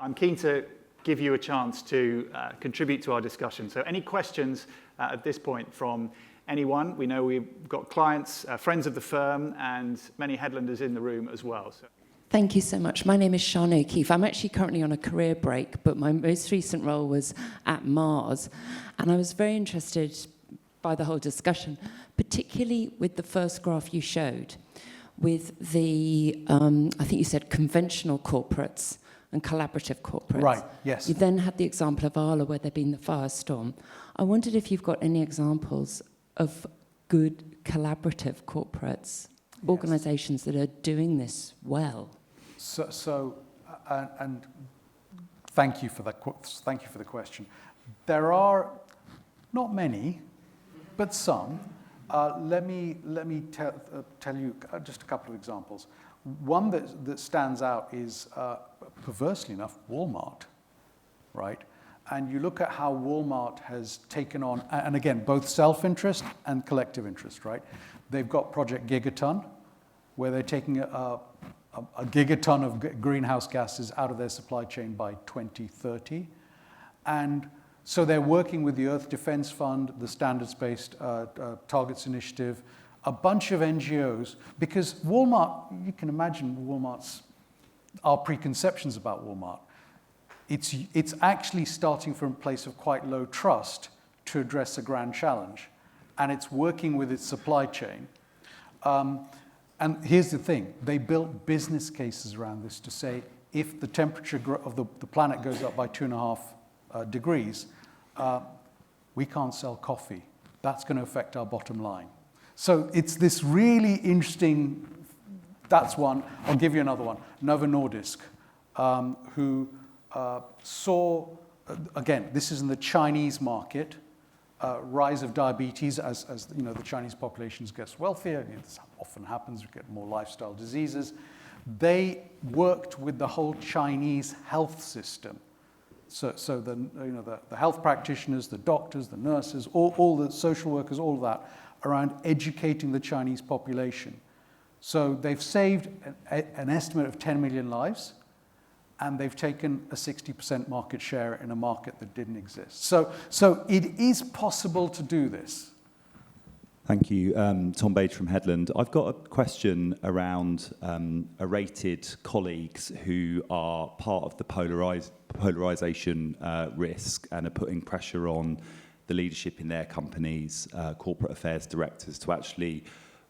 I'm keen to give you a chance to contribute to our discussion. So any questions at this point from anyone? We know we've got clients, friends of the firm, and many Headlanders in the room as well. So. Thank you so much. My name is Shana O'Keefe. I'm actually currently on a career break, but my most recent role was at Mars. And I was very interested by the whole discussion, particularly with the first graph you showed, with the, I think you said conventional corporates and collaborative corporates. Right, yes. You then had the example of Arla, where there'd been the firestorm. I wondered if you've got any examples of good collaborative corporates, yes, organizations that are doing this well. And thank you for that. Thank you for the question. There are not many, but some. Let me tell you just a couple of examples. One that stands out is, perversely enough, Walmart, right? And you look at how Walmart has taken on, and again, both self-interest and collective interest, right? They've got Project Gigaton, where they're taking a gigaton of greenhouse gases out of their supply chain by 2030. And so they're working with the Earth Defense Fund, the Standards-Based Targets Initiative, a bunch of NGOs, because Walmart, you can imagine our preconceptions about Walmart. It's actually starting from a place of quite low trust to address a grand challenge. And it's working with its supply chain. And here's the thing, they built business cases around this to say, if the temperature of the planet goes up by 2.5 degrees, we can't sell coffee. That's going to affect our bottom line. So it's this really interesting, that's one. I'll give you another one. Novo Nordisk, who saw, again, this is in the Chinese market, rise of diabetes as you know, the Chinese population gets wealthier. This often happens, we get more lifestyle diseases. They worked with the whole Chinese health system. So the health practitioners, the doctors, the nurses, all the social workers, all of that, around educating the Chinese population. So they've saved an estimate of 10 million lives, and they've taken a 60% market share in a market that didn't exist. So it is possible to do this. Thank you. Tom Bage from Headland. I've got a question around rated colleagues who are part of the polarisation risk and are putting pressure on the leadership in their companies, corporate affairs directors, to actually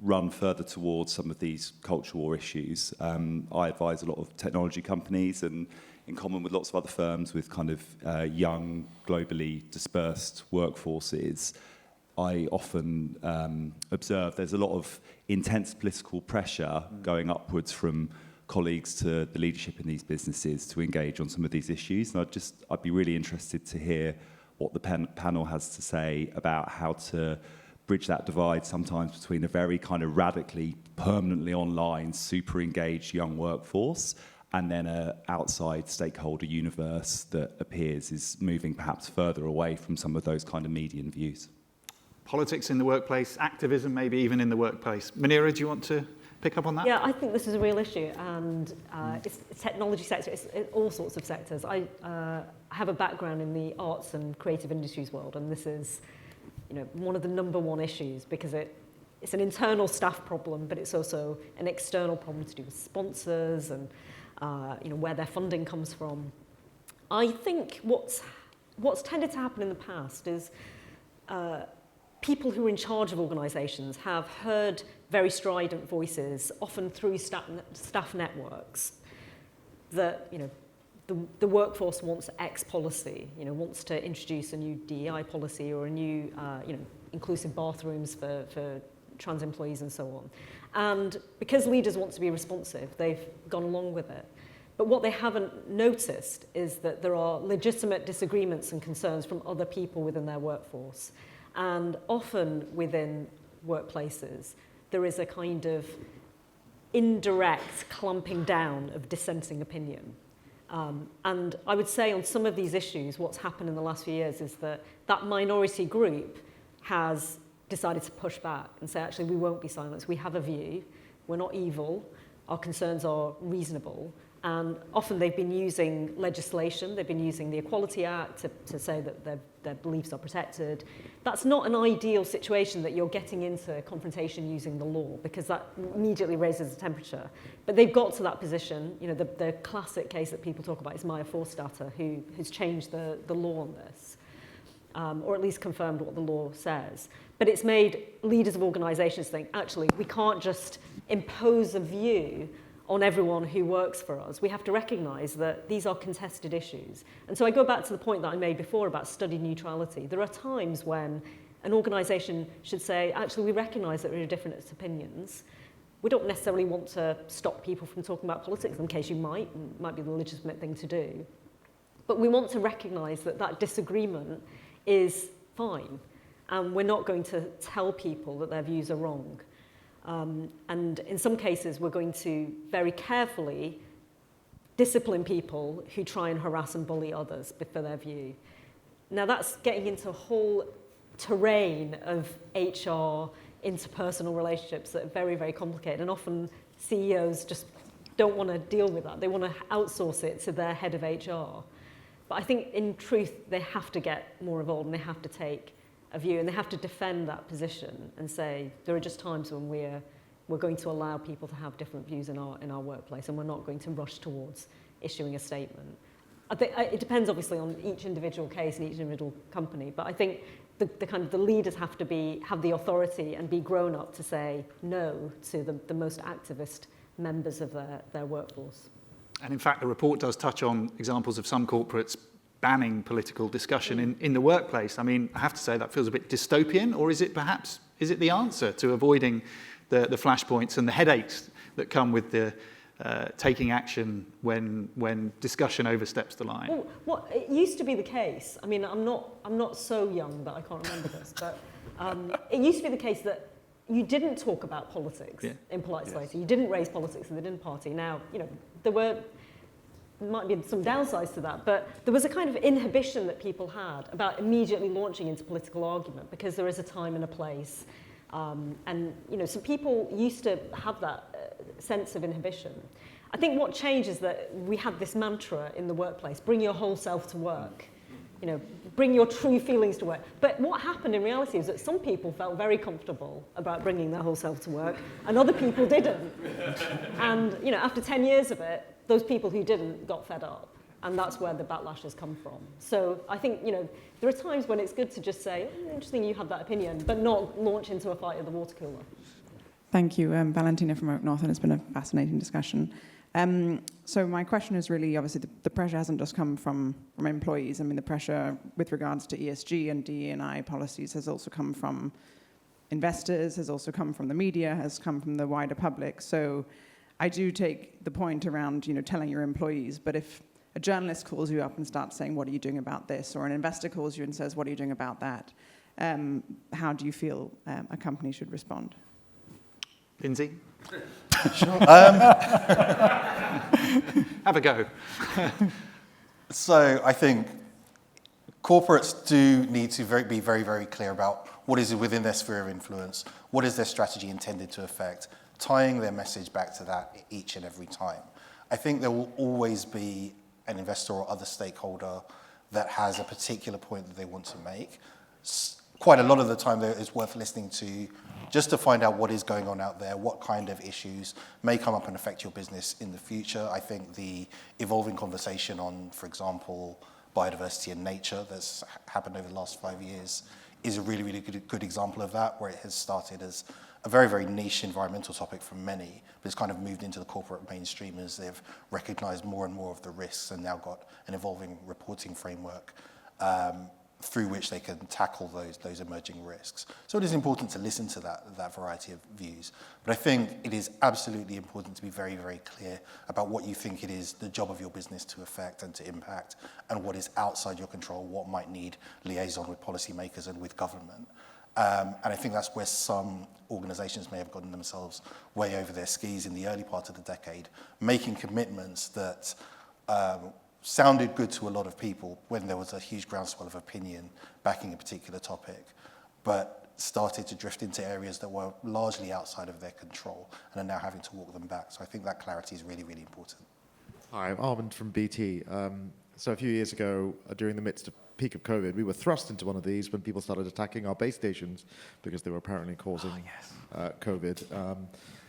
run further towards some of these culture war issues. I advise a lot of technology companies, and in common with lots of other firms with kind of young, globally dispersed workforces, I often observe there's a lot of intense political pressure going upwards from colleagues to the leadership in these businesses to engage on some of these issues. And I'd be really interested to hear what the panel has to say about how to bridge that divide sometimes between a very kind of radically, permanently online, super engaged young workforce and then an outside stakeholder universe that appears is moving perhaps further away from some of those kind of median views. Politics in the workplace, activism maybe even in the workplace. Munira, do you want to pick up on that? Yeah, I think this is a real issue, and it's technology sector, it's all sorts of sectors. I have a background in the arts and creative industries world, and this is, you know, one of the number one issues because it's an internal staff problem, but it's also an external problem to do with sponsors and you know, where their funding comes from. I think what's tended to happen in the past is people who are in charge of organisations have heard very strident voices, often through staff networks, that, you know, the workforce wants X policy, you know, wants to introduce a new DEI policy or a new, you know, inclusive bathrooms for trans employees and so on. And because leaders want to be responsive, they've gone along with it. But what they haven't noticed is that there are legitimate disagreements and concerns from other people within their workforce. And often within workplaces, there is a kind of indirect clamping down of dissenting opinion. And I would say on some of these issues, what's happened in the last few years is that minority group has decided to push back and say, actually, we won't be silenced. We have a view. We're not evil. Our concerns are reasonable. And often they've been using legislation, they've been using the Equality Act to say that their beliefs are protected. That's not an ideal situation that you're getting into confrontation using the law, because that immediately raises the temperature. But they've got to that position. You know, the classic case that people talk about is Maya Forstater, who has changed the law on this, or at least confirmed what the law says. But it's made leaders of organisations think, actually, we can't just impose a view on everyone who works for us. We have to recognise that these are contested issues. And so I go back to the point that I made before about study neutrality. There are times when an organisation should say, actually, we recognise that there are different opinions. We don't necessarily want to stop people from talking about politics, in case you might be the legitimate thing to do. But we want to recognise that that disagreement is fine. And we're not going to tell people that their views are wrong. And in some cases, we're going to very carefully discipline people who try and harass and bully others for their view. Now, that's getting into a whole terrain of HR, interpersonal relationships that are very, very complicated. And often CEOs just don't want to deal with that. They want to outsource it to their head of HR. But I think, in truth, they have to get more involved and they have to take a view, and they have to defend that position and say there are just times when we're going to allow people to have different views in our workplace, and we're not going to rush towards issuing a statement. I think it depends obviously on each individual case and each individual company, but I think the leaders have the authority and be grown up to say no to the most activist members of their workforce. And in fact, the report does touch on examples of some corporates banning political discussion in the workplace. I mean, I have to say that feels a bit dystopian, or is it the answer to avoiding the flashpoints and the headaches that come with the taking action when discussion oversteps the line? Well, it used to be the case. I mean, I'm not so young that I can't remember this, but it used to be the case that you didn't talk about politics in polite society. You didn't raise politics in the dinner party. Now, you know, there might be some downsides to that, but there was a kind of inhibition that people had about immediately launching into political argument, because there is a time and a place. And, you know, so people used to have that sense of inhibition. I think what changed is that we had this mantra in the workplace: bring your whole self to work. You know, bring your true feelings to work. But what happened in reality is that some people felt very comfortable about bringing their whole self to work, and other people didn't. And, you know, after 10 years of it, those people who didn't got fed up. And that's where the backlash has come from. So I think, you know, there are times when it's good to just say, interesting you have that opinion, but not launch into a fight at the water cooler. Thank you. Valentina from Oak North, and it's been a fascinating discussion. So my question is really, obviously, the pressure hasn't just come from employees. I mean, the pressure with regards to ESG and DE&I policies has also come from investors, has also come from the media, has come from the wider public. So I do take the point around, you know, telling your employees, but if a journalist calls you up and starts saying, what are you doing about this? Or an investor calls you and says, what are you doing about that? How do you feel a company should respond? Lindsay? Sure. Have a go. So I think corporates do need to be very, very clear about what is within their sphere of influence, what is their strategy intended to affect, tying their message back to that each and every time. I think there will always be an investor or other stakeholder that has a particular point that they want to make. Quite a lot of the time, though, it's worth listening to just to find out what is going on out there, what kind of issues may come up and affect your business in the future. I think the evolving conversation on, for example, biodiversity and nature that's happened over the last 5 years is a really, really good example of that, where it has started as a very, very niche environmental topic for many, but it's kind of moved into the corporate mainstream as they've recognized more and more of the risks and now got an evolving reporting framework through which they can tackle those emerging risks. So it is important to listen to that variety of views. But I think it is absolutely important to be very, very clear about what you think it is the job of your business to affect and to impact, and what is outside your control, what might need liaison with policymakers and with government. And I think that's where some organizations may have gotten themselves way over their skis in the early part of the decade, making commitments that sounded good to a lot of people when there was a huge groundswell of opinion backing a particular topic, but started to drift into areas that were largely outside of their control and are now having to walk them back. So I think that clarity is really, really important. Hi, I'm Armand from BT. So a few years ago, during the midst of peak of COVID, we were thrust into one of these when people started attacking our base stations because they were apparently causing COVID.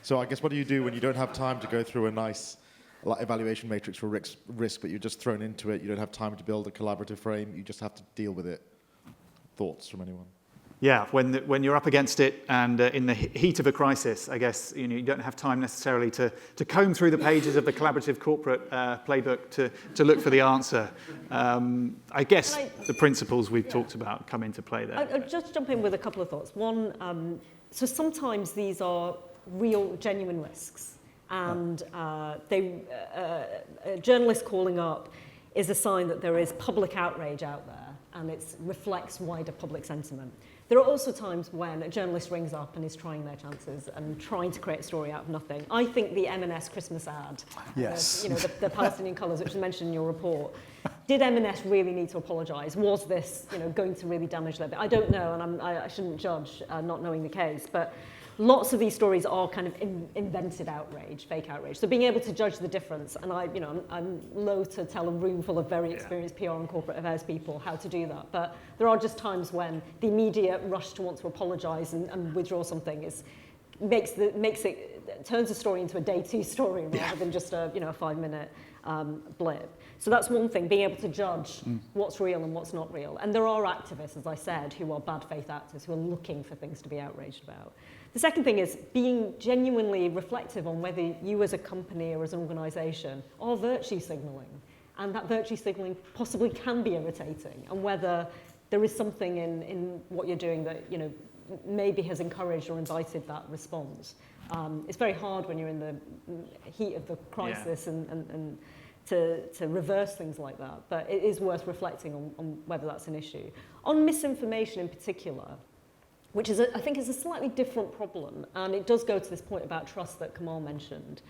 So I guess what do you do when you don't have time to go through a nice evaluation matrix for risk, but you're just thrown into it, you don't have time to build a collaborative frame, you just have to deal with it? Thoughts from anyone? Yeah, when you're up against it and in the heat of a crisis, I guess you don't have time necessarily to comb through the pages of the collaborative corporate playbook to look for the answer. I guess the principles we've talked about come into play there. I'll just jump in with a couple of thoughts. One, so sometimes these are real, genuine risks, and journalists calling up is a sign that there is public outrage out there, and it reflects wider public sentiment. There are also times when a journalist rings up and is trying their chances and trying to create a story out of nothing. I think the M&S Christmas ad, Yes. the Palestinian colours, which is mentioned in your report, did M&S really need to apologise? Was this going to really damage their... I don't know, and I shouldn't judge not knowing the case, but lots of these stories are kind of invented outrage, fake outrage. So being able to judge the difference, and I'm loath to tell a room full of very experienced PR and corporate affairs people how to do that. But there are just times when the immediate rush to want to apologise and withdraw something turns a story into a day 2 story rather than just a 5-minute blip. So that's one thing, being able to judge what's real and what's not real. And there are activists, as I said, who are bad faith actors who are looking for things to be outraged about. The second thing is being genuinely reflective on whether you as a company or as an organisation are virtue signalling, and that virtue signalling possibly can be irritating, and whether there is something in what you're doing that maybe has encouraged or invited that response. It's very hard when you're in the heat of the crisis and to reverse things like that, but it is worth reflecting on whether that's an issue. On misinformation in particular, which is, I think, is a slightly different problem, and it does go to this point about trust that Kamal mentioned.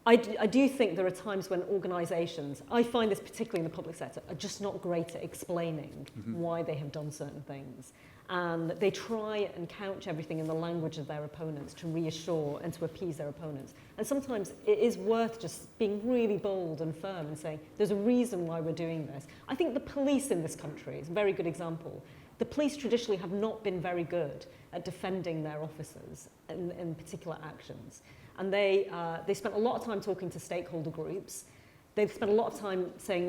I do think there are times when organisations, I find this particularly in the public sector, are just not great at explaining why they have done certain things. And they try and couch everything in the language of their opponents to reassure and to appease their opponents. And sometimes it is worth just being really bold and firm and saying, there's a reason why we're doing this. I think the police in this country is a very good example. The police traditionally have not been very good at defending their officers in particular actions. And they spent a lot of time talking to stakeholder groups. They've spent a lot of time saying,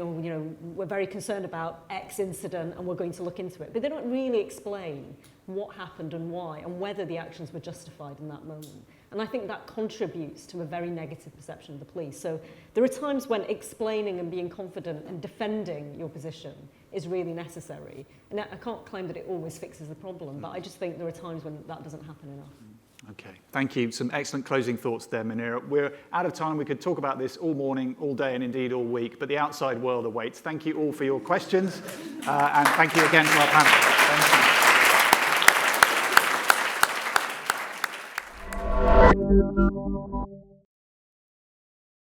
we're very concerned about X incident and we're going to look into it. But they don't really explain what happened and why and whether the actions were justified in that moment. And I think that contributes to a very negative perception of the police. So there are times when explaining and being confident and defending your position is really necessary. And I can't claim that it always fixes the problem, but I just think there are times when that doesn't happen enough. Okay, thank you. Some excellent closing thoughts there, Munira. We're out of time. We could talk about this all morning, all day, and indeed all week, but the outside world awaits. Thank you all for your questions, and thank you again to our panel. Thank you.